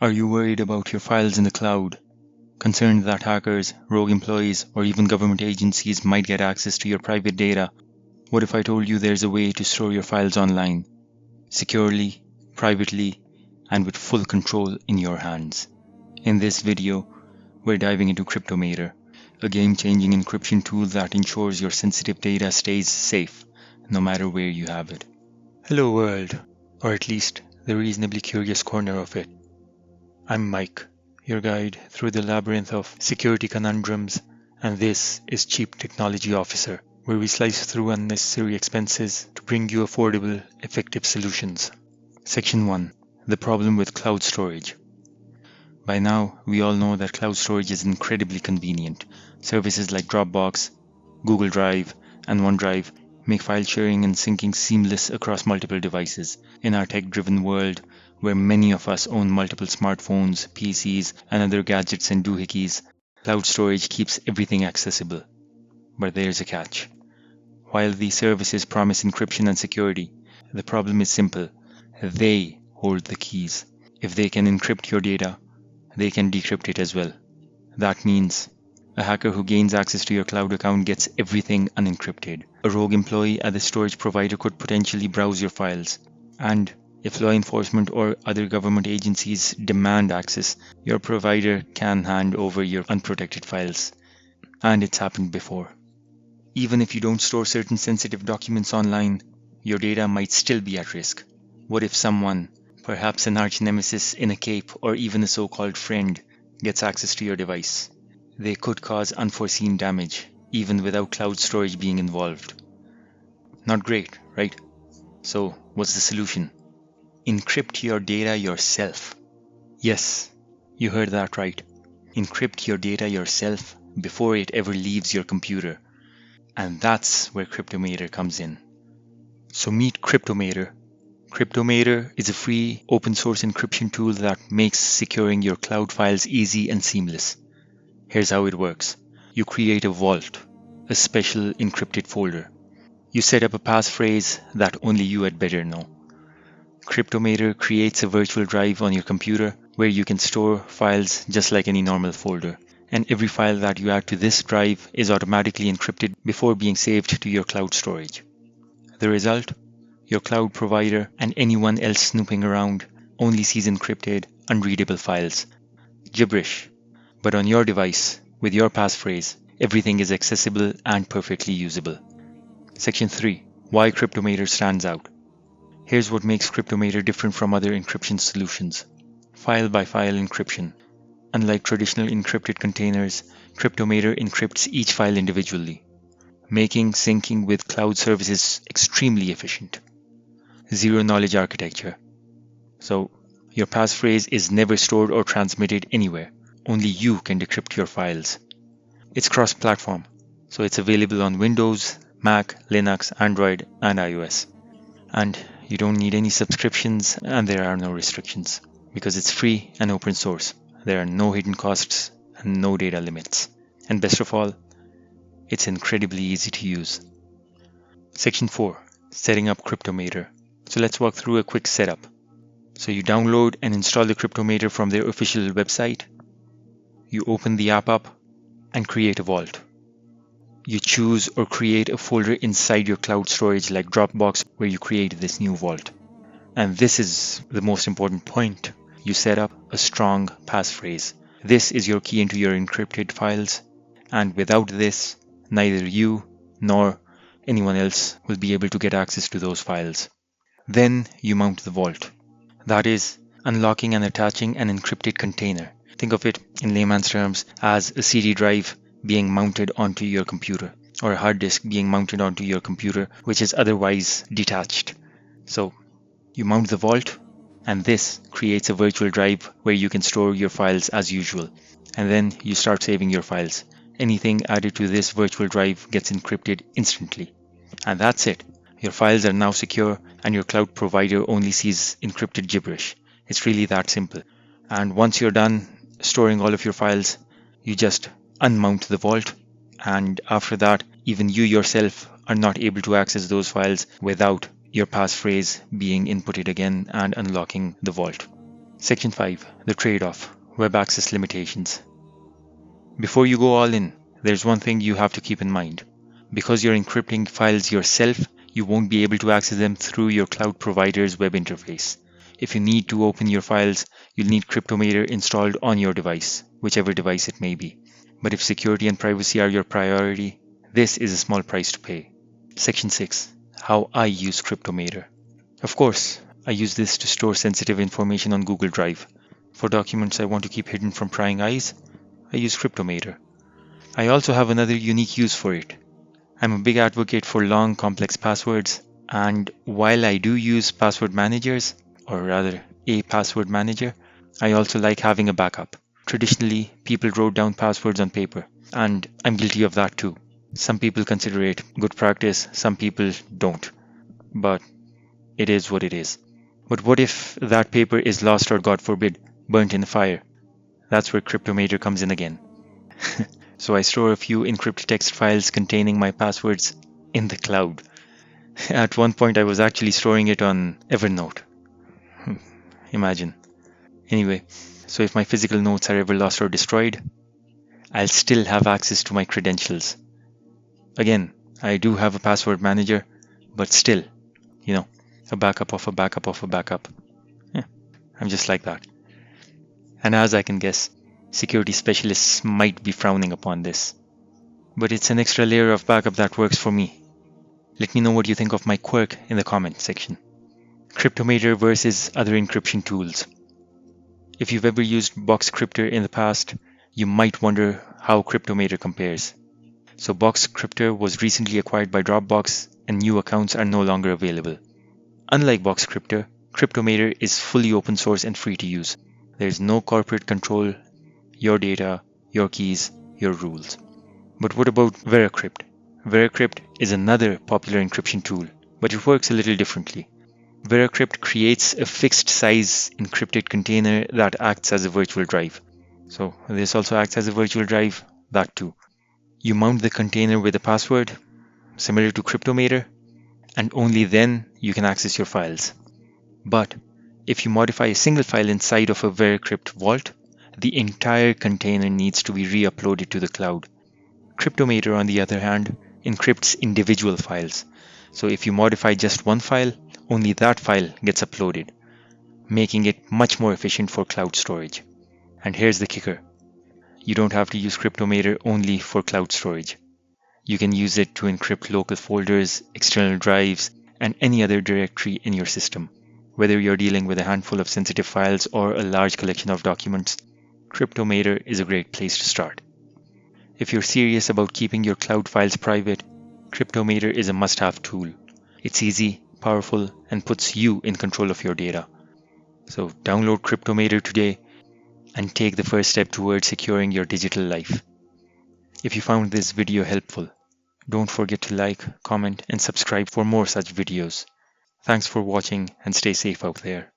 Are you worried about your files in the cloud? Concerned that hackers, rogue employees, or even government agencies might get access to your private data? What if I told you there's a way to store your files online, securely, privately, and with full control in your hands? In this video, we're diving into Cryptomator, a game-changing encryption tool that ensures your sensitive data stays safe, no matter where you have it. Hello world, or at least the reasonably curious corner of it. I'm Mike, your guide through the labyrinth of security conundrums, and this is Chief Technology Officer, where we slice through unnecessary expenses to bring you affordable, effective solutions. Section 1. The problem with cloud storage. By now, we all know that cloud storage is incredibly convenient. Services like Dropbox, Google Drive, and OneDrive make file sharing and syncing seamless across multiple devices. In our tech-driven world, where many of us own multiple smartphones, PCs, and other gadgets and doohickeys, cloud storage keeps everything accessible. But there's a catch. While these services promise encryption and security, the problem is simple. They hold the keys. If they can encrypt your data, they can decrypt it as well. That means a hacker who gains access to your cloud account gets everything unencrypted. A rogue employee at the storage provider could potentially browse your files. And if law enforcement or other government agencies demand access, your provider can hand over your unprotected files. And it's happened before. Even if you don't store certain sensitive documents online, your data might still be at risk. What if someone, perhaps an arch nemesis in a cape or even a so-called friend, gets access to your device? They could cause unforeseen damage, even without cloud storage being involved. Not great, right? So, what's the solution? Encrypt your data yourself. Yes, you heard that right. Encrypt your data yourself before it ever leaves your computer. And that's where Cryptomator comes in. So meet Cryptomator. Cryptomator is a free, open-source encryption tool that makes securing your cloud files easy and seamless. Here's how it works. You create a vault, a special encrypted folder. You set up a passphrase that only you had better know. Cryptomator creates a virtual drive on your computer where you can store files just like any normal folder. And every file that you add to this drive is automatically encrypted before being saved to your cloud storage. The result? Your cloud provider and anyone else snooping around only sees encrypted, unreadable files. Gibberish. But on your device, with your passphrase, everything is accessible and perfectly usable. Section 3. Why Cryptomator stands out. Here's what makes Cryptomator different from other encryption solutions. File-by-file encryption. Unlike traditional encrypted containers, Cryptomator encrypts each file individually, making syncing with cloud services extremely efficient. Zero-knowledge architecture. So, your passphrase is never stored or transmitted anywhere. Only you can decrypt your files. It's cross-platform, so it's available on Windows, Mac, Linux, Android, and iOS. And you don't need any subscriptions, and there are no restrictions, because it's free and open source. There are no hidden costs and no data limits. And best of all, it's incredibly easy to use. Section 4. Setting up Cryptomator. So let's walk through a quick setup. So you download and install the Cryptomator from their official website. You open the app up and create a vault. You choose or create a folder inside your cloud storage like Dropbox where you create this new vault. And this is the most important point. You set up a strong passphrase. This is your key into your encrypted files, and without this, neither you nor anyone else will be able to get access to those files. Then you mount the vault. That is, unlocking and attaching an encrypted container. Think of it in layman's terms as a CD drive being mounted onto your computer, or a hard disk being mounted onto your computer which is otherwise detached. So you mount the vault, and this creates a virtual drive where you can store your files as usual. And then you start saving your files. Anything added to this virtual drive gets encrypted instantly. And that's it. Your files are now secure and your cloud provider only sees encrypted gibberish. It's really that simple. And once you're done storing all of your files, you just unmount the vault. And after that, even you yourself are not able to access those files without your passphrase being inputted again and unlocking the vault. Section 5. The trade-off. Web access limitations. Before you go all in, there's one thing you have to keep in mind. Because you're encrypting files yourself, you won't be able to access them through your cloud provider's web interface. If you need to open your files, you'll need Cryptomator installed on your device, whichever device it may be. But if security and privacy are your priority, this is a small price to pay. Section 6. How I use Cryptomator. Of course, I use this to store sensitive information on Google Drive. For documents I want to keep hidden from prying eyes, I use Cryptomator. I also have another unique use for it. I'm a big advocate for long, complex passwords, and while I do use password managers, or rather a password manager, I also like having a backup. Traditionally, people wrote down passwords on paper, and I'm guilty of that too. Some people consider it good practice, some people don't. But it is what it is. But what if that paper is lost or, God forbid, burnt in a fire? That's where Cryptomator comes in again. So I store a few encrypted text files containing my passwords in the cloud. At one point I was actually storing it on Evernote. Imagine. Anyway, so if my physical notes are ever lost or destroyed, I'll still have access to my credentials. Again, I do have a password manager, but still, a backup of a backup of a backup. I'm just like that. And as I can guess, security specialists might be frowning upon this. But it's an extra layer of backup that works for me. Let me know what you think of my quirk in the comment section. Cryptomator versus other encryption tools. If you've ever used Boxcryptor in the past, you might wonder how Cryptomator compares. So Boxcryptor was recently acquired by Dropbox and new accounts are no longer available. Unlike Boxcryptor, Cryptomator is fully open source and free to use. There's no corporate control, your data, your keys, your rules. But what about VeraCrypt? VeraCrypt is another popular encryption tool, but it works a little differently. VeraCrypt creates a fixed size encrypted container that acts as a virtual drive. So this also acts as a virtual drive, that too. You mount the container with a password, similar to Cryptomator, and only then you can access your files. But if you modify a single file inside of a VeraCrypt vault, the entire container needs to be re-uploaded to the cloud. Cryptomator, on the other hand, encrypts individual files. So if you modify just one file, only that file gets uploaded, making it much more efficient for cloud storage. And here's the kicker. You don't have to use Cryptomator only for cloud storage. You can use it to encrypt local folders, external drives, and any other directory in your system. Whether you're dealing with a handful of sensitive files or a large collection of documents, Cryptomator is a great place to start. If you're serious about keeping your cloud files private, Cryptomator is a must-have tool. It's easy, powerful, and puts you in control of your data. So download Cryptomator today and take the first step towards securing your digital life. If you found this video helpful, don't forget to like, comment, and subscribe for more such videos. Thanks for watching and stay safe out there.